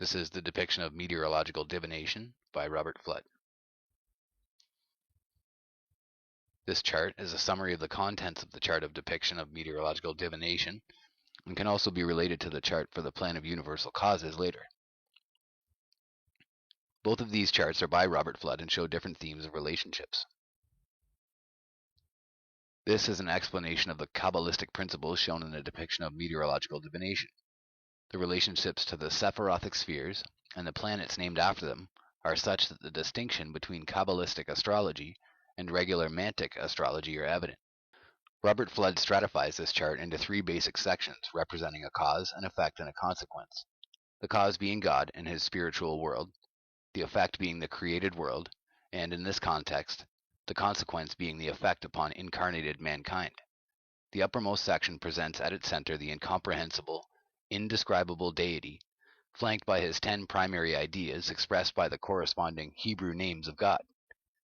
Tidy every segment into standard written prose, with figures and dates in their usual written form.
This is the depiction of meteorological divination by Robert Fludd. This chart is a summary of the contents of the chart of depiction of meteorological divination and can also be related to the chart for the plan of universal causes later. Both of these charts are by Robert Fludd and show different themes of relationships. This is an explanation of the Kabbalistic principles shown in the depiction of meteorological divination. The relationships to the Sephirothic spheres and the planets named after them are such that the distinction between Kabbalistic astrology and regular Mantic astrology are evident. Robert Fludd stratifies this chart into three basic sections representing a cause, an effect, and a consequence. The cause being God and his spiritual world, the effect being the created world, and in this context, the consequence being the effect upon incarnated mankind. The uppermost section presents at its center the incomprehensible, indescribable deity, flanked by his 10 primary ideas expressed by the corresponding Hebrew names of God,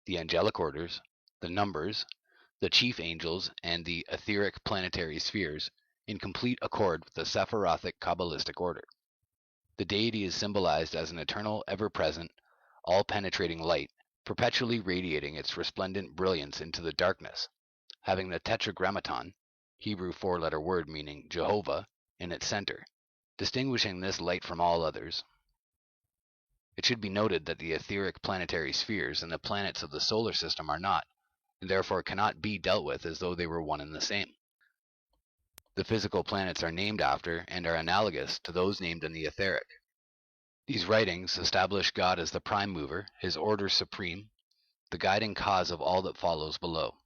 the angelic orders, the numbers, the chief angels, and the etheric planetary spheres, in complete accord with the Sephirothic Kabbalistic order. The deity is symbolized as an eternal, ever-present, all-penetrating light, perpetually radiating its resplendent brilliance into the darkness, having the tetragrammaton, Hebrew 4-letter word meaning Jehovah, in its center, distinguishing this light from all others. It should be noted that the etheric planetary spheres and the planets of the solar system are not, and therefore cannot be dealt with as though they were one and the same. The physical planets are named after and are analogous to those named in the etheric. These writings establish God as the prime mover, his order supreme, the guiding cause of all that follows below.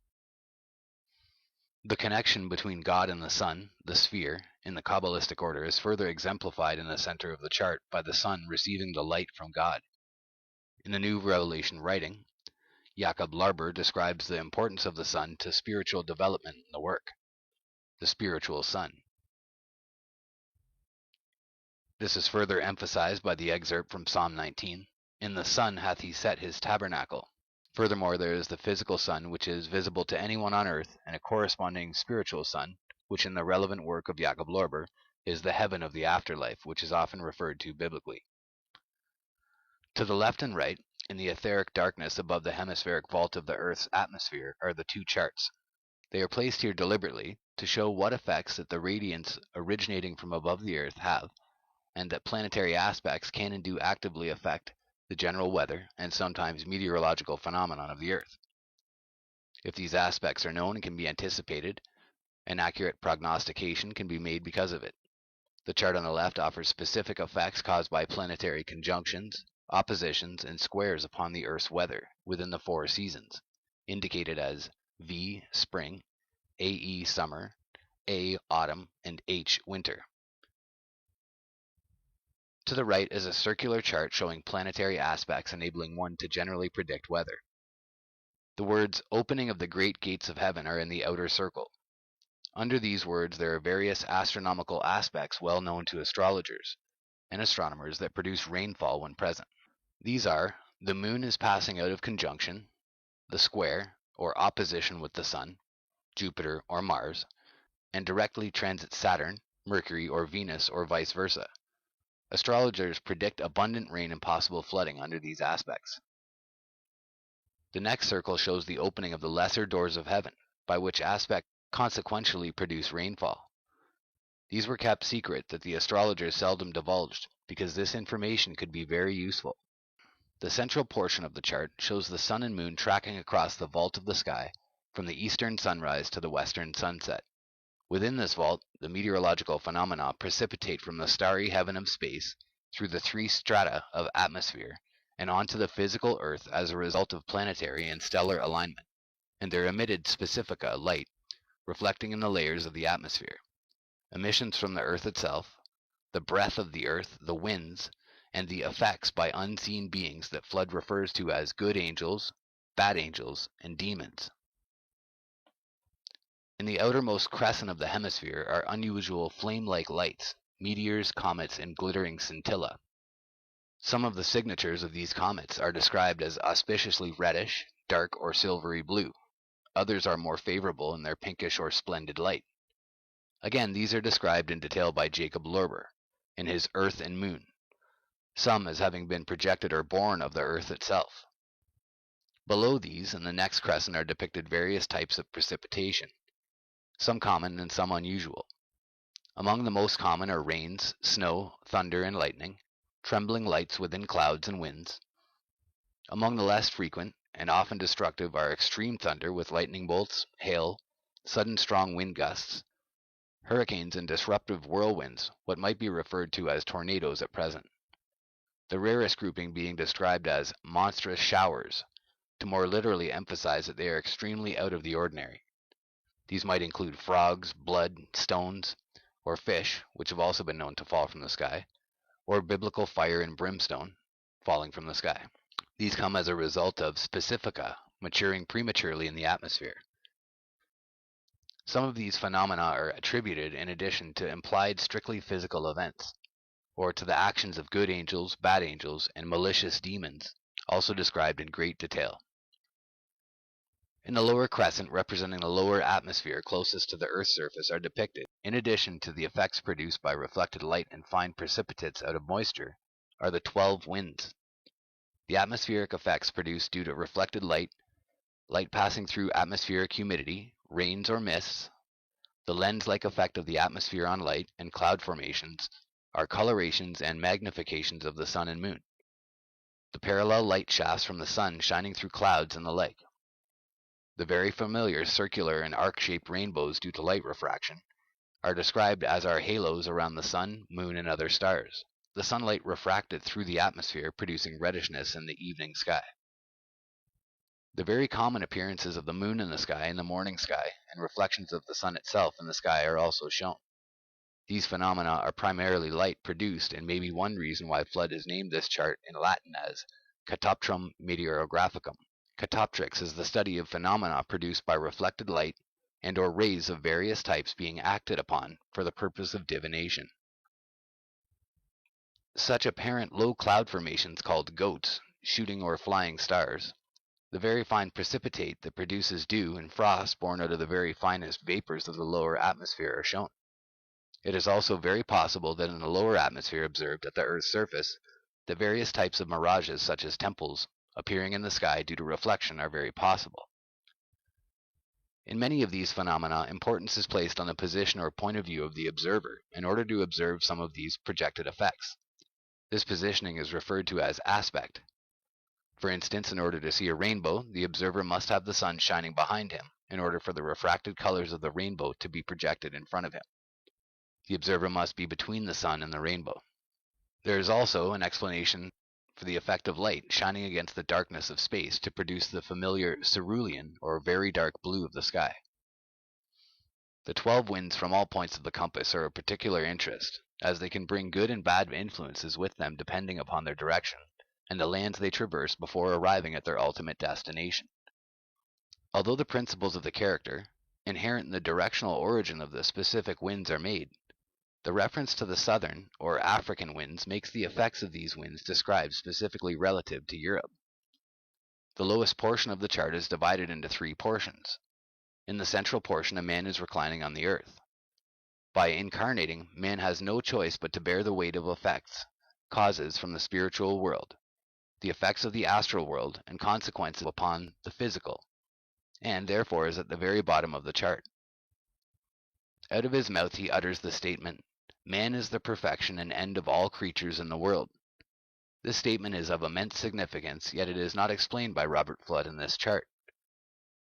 The connection between God and the sun, the sphere, in the Kabbalistic order is further exemplified in the center of the chart by the sun receiving the light from God. In the New Revelation writing, Jacob Larber describes the importance of the sun to spiritual development in the work, the spiritual sun. This is further emphasized by the excerpt from Psalm 19, "In the sun hath he set his tabernacle." Furthermore, there is the physical sun, which is visible to anyone on earth, and a corresponding spiritual sun, which in the relevant work of Jacob Lorber is the heaven of the afterlife, which is often referred to biblically. To the left and right, in the etheric darkness above the hemispheric vault of the Earth's atmosphere, are the two charts. They are placed here deliberately to show what effects that the radiance originating from above the Earth have, and that planetary aspects can and do actively affect the general weather and sometimes meteorological phenomenon of the Earth. If these aspects are known and can be anticipated, an accurate prognostication can be made because of it. The chart on the left offers specific effects caused by planetary conjunctions, oppositions, and squares upon the Earth's weather within the 4 seasons, indicated as V spring, AE summer, A autumn, and H winter. To the right is a circular chart showing planetary aspects enabling one to generally predict weather. The words "opening of the great gates of heaven" are in the outer circle. Under these words there are various astronomical aspects well known to astrologers and astronomers that produce rainfall when present. These are: the moon is passing out of conjunction, the square, or opposition with the sun, Jupiter or Mars, and directly transits Saturn, Mercury, or Venus, or vice versa. Astrologers predict abundant rain and possible flooding under these aspects. The next circle shows the opening of the lesser doors of heaven, by which aspect consequentially produce rainfall. These were kept secret that the astrologers seldom divulged, because this information could be very useful. The central portion of the chart shows the sun and moon tracking across the vault of the sky from the eastern sunrise to the western sunset. Within this vault, the meteorological phenomena precipitate from the starry heaven of space through the 3 strata of atmosphere and onto the physical Earth as a result of planetary and stellar alignment, and their emitted specifica light reflecting in the layers of the atmosphere, emissions from the Earth itself, the breath of the Earth, the winds, and the effects by unseen beings that Fludd refers to as good angels, bad angels, and demons. In the outermost crescent of the hemisphere are unusual flame-like lights, meteors, comets, and glittering scintilla. Some of the signatures of these comets are described as auspiciously reddish, dark, or silvery blue. Others are more favorable in their pinkish or splendid light. Again, these are described in detail by Jacob Lorber in his Earth and Moon. some as having been projected or born of the earth itself. Below these, in the next crescent, are depicted various types of precipitation, some common and some unusual. Among the most common are rains, snow, thunder, and lightning, trembling lights within clouds and winds. Among the less frequent and often destructive are extreme thunder with lightning bolts, hail, sudden strong wind gusts, hurricanes, and disruptive whirlwinds, what might be referred to as tornadoes at present. The rarest grouping being described as monstrous showers, to more literally emphasize that they are extremely out of the ordinary. These might include frogs, blood, stones, or fish, which have also been known to fall from the sky, or biblical fire and brimstone falling from the sky. These come as a result of specifica maturing prematurely in the atmosphere. Some of these phenomena are attributed in addition to implied strictly physical events, or to the actions of good angels, bad angels, and malicious demons, also described in great detail. In the lower crescent, representing the lower atmosphere closest to the Earth's surface, are depicted, in addition to the effects produced by reflected light and fine precipitates out of moisture, are the 12 winds. The atmospheric effects produced due to reflected light, light passing through atmospheric humidity, rains or mists, the lens-like effect of the atmosphere on light, and cloud formations, are colorations and magnifications of the sun and moon. The parallel light shafts from the sun shining through clouds and the like. The very familiar circular and arc-shaped rainbows due to light refraction are described as are halos around the sun, moon, and other stars, the sunlight refracted through the atmosphere producing reddishness in the evening sky. The very common appearances of the moon in the sky in the morning sky and reflections of the sun itself in the sky are also shown. These phenomena are primarily light produced and may be one reason why Fludd has named this chart in Latin as Catoptrum Meteorographicum. Catoptrics is the study of phenomena produced by reflected light and or rays of various types being acted upon for the purpose of divination. Such apparent low cloud formations called goats, shooting or flying stars, the very fine precipitate that produces dew and frost born out of the very finest vapors of the lower atmosphere are shown. It is also very possible that in the lower atmosphere observed at the Earth's surface, the various types of mirages such as temples appearing in the sky due to reflection are very possible. In many of these phenomena, importance is placed on the position or point of view of the observer in order to observe some of these projected effects. This positioning is referred to as aspect. For instance, in order to see a rainbow, the observer must have the sun shining behind him in order for the refracted colors of the rainbow to be projected in front of him. The observer must be between the sun and the rainbow. There is also an explanation for the effect of light shining against the darkness of space to produce the familiar cerulean or very dark blue of the sky. The 12 winds from all points of the compass are of particular interest, as they can bring good and bad influences with them depending upon their direction and the lands they traverse before arriving at their ultimate destination. Although the principles of the character, inherent in the directional origin of the specific winds, are made, the reference to the southern or African winds makes the effects of these winds described specifically relative to Europe. The lowest portion of the chart is divided into 3 portions. In the central portion, a man is reclining on the earth. By incarnating, man has no choice but to bear the weight of effects, causes from the spiritual world, the effects of the astral world, and consequences upon the physical, and therefore is at the very bottom of the chart. Out of his mouth he utters the statement, "Man is the perfection and end of all creatures in the world." This statement is of immense significance, yet it is not explained by Robert Fludd in this chart.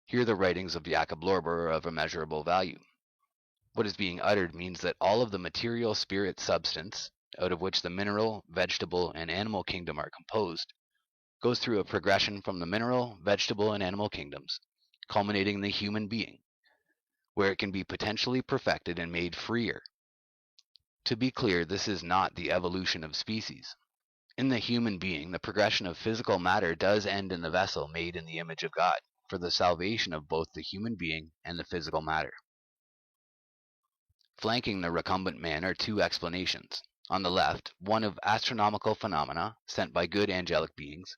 Here the writings of Jacob Lorber are of immeasurable value. What is being uttered means that all of the material spirit substance, out of which the mineral, vegetable, and animal kingdom are composed, goes through a progression from the mineral, vegetable, and animal kingdoms, culminating in the human being, where it can be potentially perfected and made freer. To be clear, this is not the evolution of species. In the human being, the progression of physical matter does end in the vessel made in the image of God, for the salvation of both the human being and the physical matter. Flanking the recumbent man are 2 explanations. On the left, one of astronomical phenomena sent by good angelic beings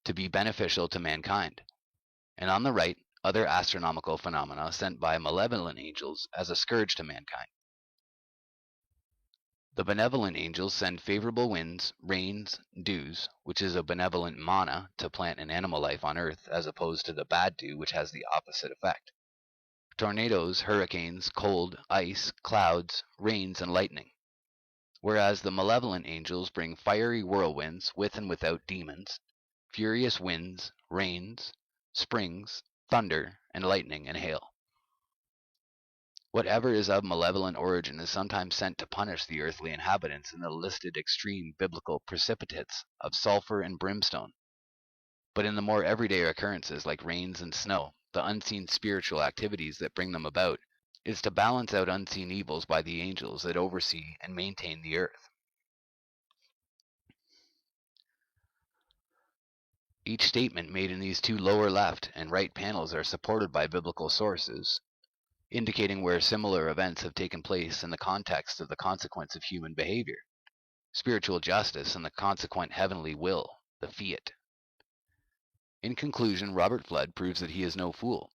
to be beneficial to mankind, and on the right, other astronomical phenomena sent by malevolent angels as a scourge to mankind. The benevolent angels send favorable winds, rains, dews, which is a benevolent mana to plant and animal life on Earth, as opposed to the bad dew, which has the opposite effect. Tornadoes, hurricanes, cold, ice, clouds, rains, and lightning. Whereas the malevolent angels bring fiery whirlwinds with and without demons, furious winds, rains, springs, thunder, and lightning and hail. Whatever is of malevolent origin is sometimes sent to punish the earthly inhabitants in the listed extreme biblical precipitates of sulfur and brimstone. But in the more everyday occurrences like rains and snow, the unseen spiritual activities that bring them about is to balance out unseen evils by the angels that oversee and maintain the earth. Each statement made in these two lower left and right panels are supported by biblical sources, indicating where similar events have taken place in the context of the consequence of human behavior, spiritual justice, and the consequent heavenly will, the fiat. In conclusion, Robert Fludd proves that he is no fool.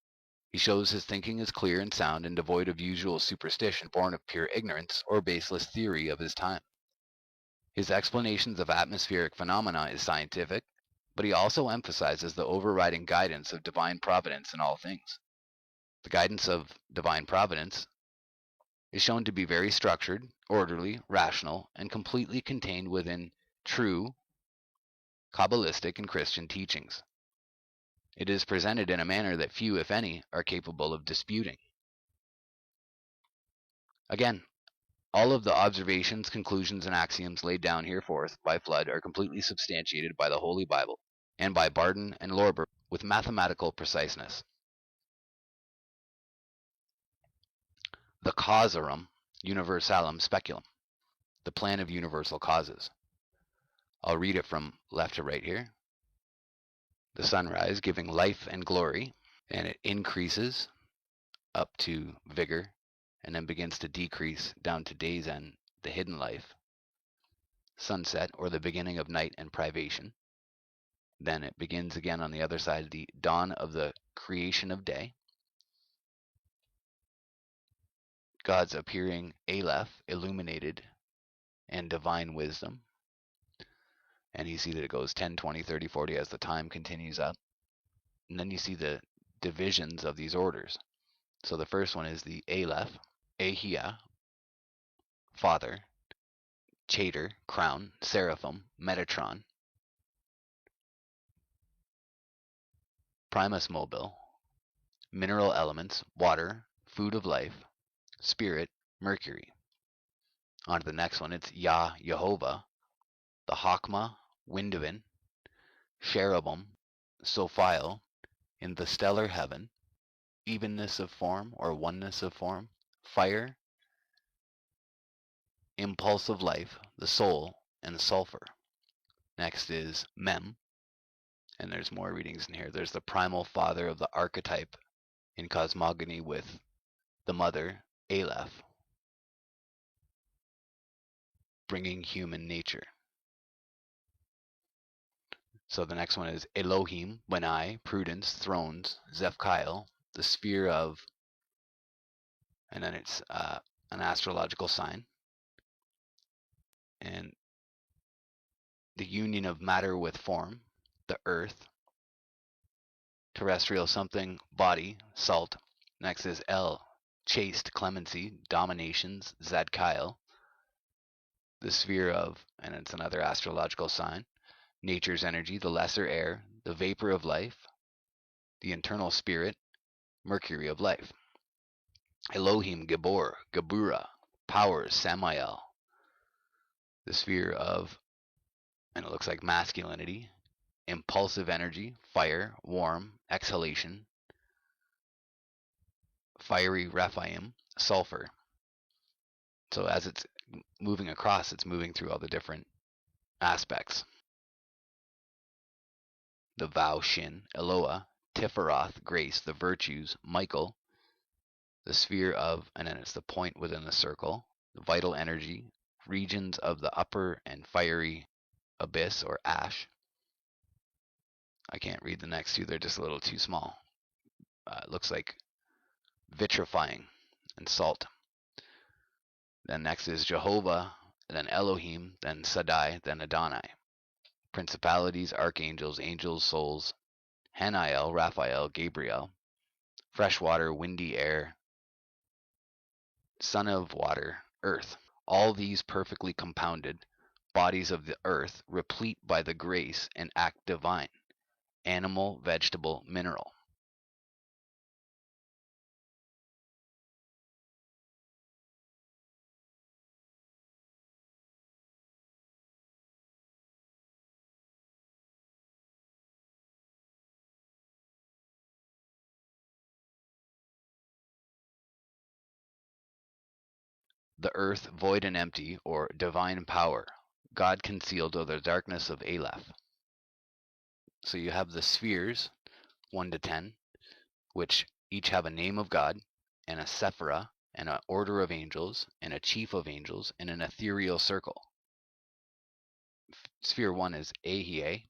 He shows his thinking is clear and sound and devoid of usual superstition born of pure ignorance or baseless theory of his time. His explanations of atmospheric phenomena is scientific, but he also emphasizes the overriding guidance of divine providence in all things. The guidance of divine providence is shown to be very structured, orderly, rational, and completely contained within true Kabbalistic and Christian teachings. It is presented in a manner that few, if any, are capable of disputing. Again, all of the observations, conclusions, and axioms laid down here forth by Fludd are completely substantiated by the Holy Bible and by Barden and Lorber with mathematical preciseness. The causarum universalum speculum, the plan of universal causes. I'll read it from left to right here. The sunrise giving life and glory, and it increases up to vigor, and then begins to decrease down to day's end, the hidden life. Sunset, or the beginning of night and privation. Then it begins again on the other side, the dawn of the creation of day. God's appearing Aleph, illuminated, and divine wisdom. And you see that it goes 10, 20, 30, 40 as the time continues up. And then you see the divisions of these orders. So the first one is the Aleph, Ahia, Father, Chater, Crown, Seraphim, Metatron, Primus Mobile, Mineral Elements, Water, Food of Life, Spirit, Mercury. On to the next one, it's Yah, Jehovah, the Hakma, Windowin, Cherubim, Sophile, in the stellar heaven, evenness of form or oneness of form, fire, impulse of life, the soul, and sulfur. Next is Mem, and there's more readings in here. There's the primal father of the archetype in cosmogony with the mother, Aleph, bringing human nature. So the next one is Elohim, Benai, Prudence, Thrones, Zephkiel, the sphere of, and then it's an astrological sign, and the union of matter with form, the earth, terrestrial something, body, salt. Next is El, chaste, clemency, dominations, Zadkiel, the sphere of, and it's another astrological sign, nature's energy, the lesser air, the vapor of life, the internal spirit, mercury of life. Elohim, Gabor, Gabura, powers, Samael, the sphere of, and it looks like masculinity, impulsive energy, fire, warm, exhalation, fiery Rephaim, sulfur. So as it's moving across, it's moving through all the different aspects. The vow Shin, Eloah, Tiferoth, grace, the virtues, Michael, the sphere of, and then it's the point within the circle, the vital energy, regions of the upper and fiery abyss or ash. I can't read the next two, they're just a little too small. It looks like vitrifying and salt. Then next is Jehovah then Elohim, then Shaddai, then Adonai. Principalities, archangels, angels, souls, Haniel, Raphael, Gabriel, fresh water, windy air, son of water, earth. All these perfectly compounded bodies of the earth, replete by the grace and act divine, animal, vegetable, mineral. The earth, void and empty, or divine power, God concealed of the darkness of Aleph. So you have the spheres, 1 to 10, which each have a name of God, and a sephira, and an order of angels, and a chief of angels, and an ethereal circle. Sphere 1 is Ahia,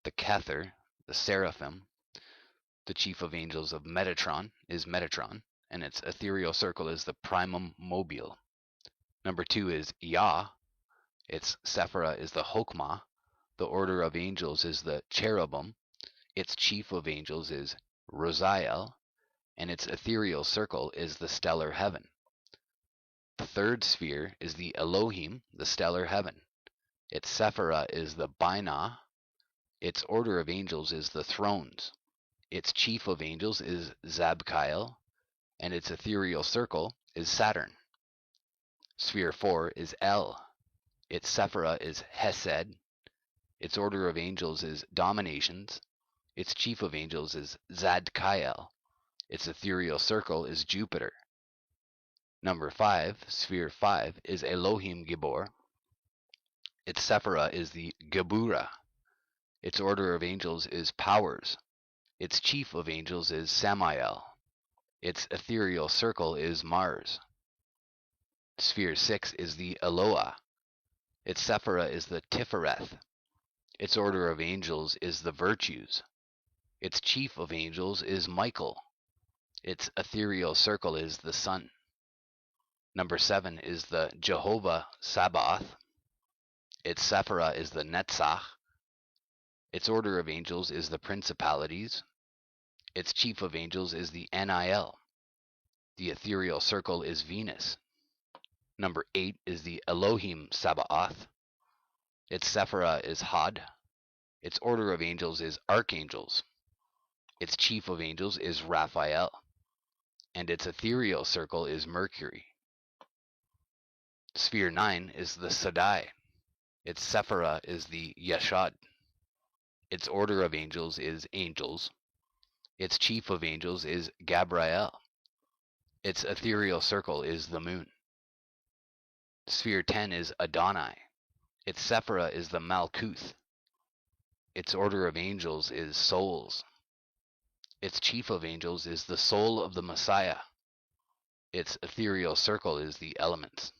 the Kether, the seraphim. The chief of angels of Metatron is Metatron, and its ethereal circle is the primum mobile. Number 2 is Yah, its sephira is the Hokmah, the order of angels is the cherubim, its chief of angels is Roziel, and its ethereal circle is the stellar heaven. The third sphere is the Elohim, the stellar heaven. Its sephira is the Binah, its order of angels is the thrones. Its chief of angels is Zabkael, and its ethereal circle is Saturn. Sphere 4 is El. Its sephira is Hesed. Its order of angels is dominations. Its chief of angels is Zadkael. Its ethereal circle is Jupiter. Number 5, sphere 5, is Elohim Gibor. Its sephira is the Gebura. Its order of angels is powers. Its chief of angels is Samael. Its ethereal circle is Mars. Sphere 6 is the Eloah. Its sephira is the Tifereth. Its order of angels is the virtues. Its chief of angels is Michael. Its ethereal circle is the sun. Number 7 is the Jehovah Sabaoth. Its sephira is the Netzach. Its order of angels is the principalities. Its chief of angels is the Nil. The ethereal circle is Venus. Number 8 is the Elohim Sabaoth. Its sephira is Hod. Its order of angels is archangels. Its chief of angels is Raphael. And its ethereal circle is Mercury. Sphere 9 is the Shaddai. Its sephira is the Yeshad. Its order of angels is angels. Its chief of angels is Gabriel. Its ethereal circle is the moon. Sphere 10 is Adonai. Its sephira is the Malkuth. Its order of angels is souls. Its chief of angels is the soul of the Messiah. Its ethereal circle is the elements.